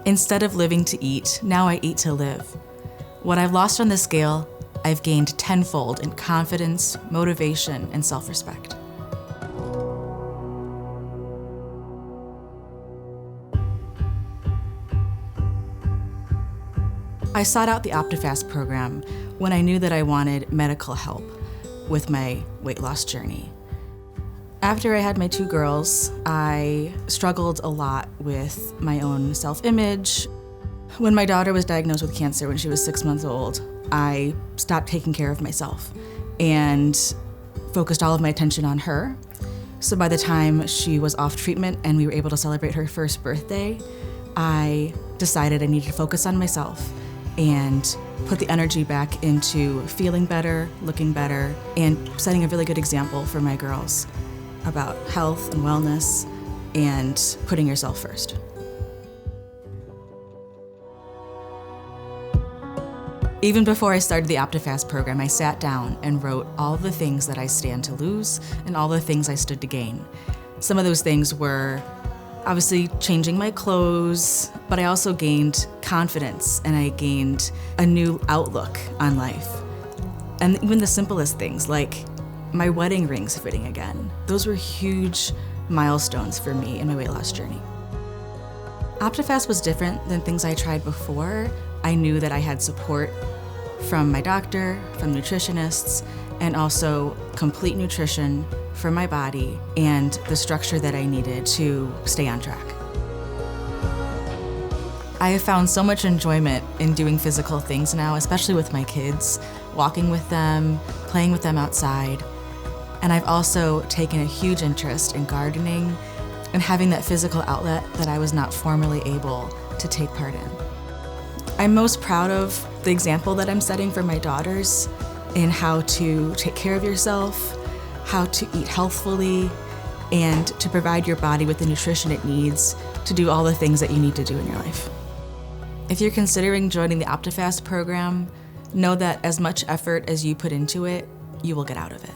Instead of living to eat, now I eat to live. What I've lost on the scale, I've gained tenfold in confidence, motivation, and self-respect. I sought out the OPTIFAST program when I knew that I wanted medical help with my weight loss journey. After I had my 2 girls, I struggled a lot with my own self-image. When my daughter was diagnosed with cancer when she was 6 months old, I stopped taking care of myself and focused all of my attention on her. So by the time she was off treatment and we were able to celebrate her first birthday, I decided I needed to focus on myself and put the energy back into feeling better, looking better, and setting a really good example for my girls about health and wellness and putting yourself first. Even before I started the OPTIFAST program, I sat down and wrote all the things that I stand to lose and all the things I stood to gain. Some of those things were obviously changing my clothes, but I also gained confidence and I gained a new outlook on life. And even the simplest things like my wedding rings fitting again. Those were huge milestones for me in my weight loss journey. OPTIFAST was different than things I tried before. I knew that I had support from my doctor, from nutritionists, and also complete nutrition for my body and the structure that I needed to stay on track. I have found so much enjoyment in doing physical things now, especially with my kids, walking with them, playing with them outside. And I've also taken a huge interest in gardening and having that physical outlet that I was not formerly able to take part in. I'm most proud of the example that I'm setting for my daughters in how to take care of yourself, how to eat healthfully, and to provide your body with the nutrition it needs to do all the things that you need to do in your life. If you're considering joining the OPTIFAST program, know that as much effort as you put into it, you will get out of it.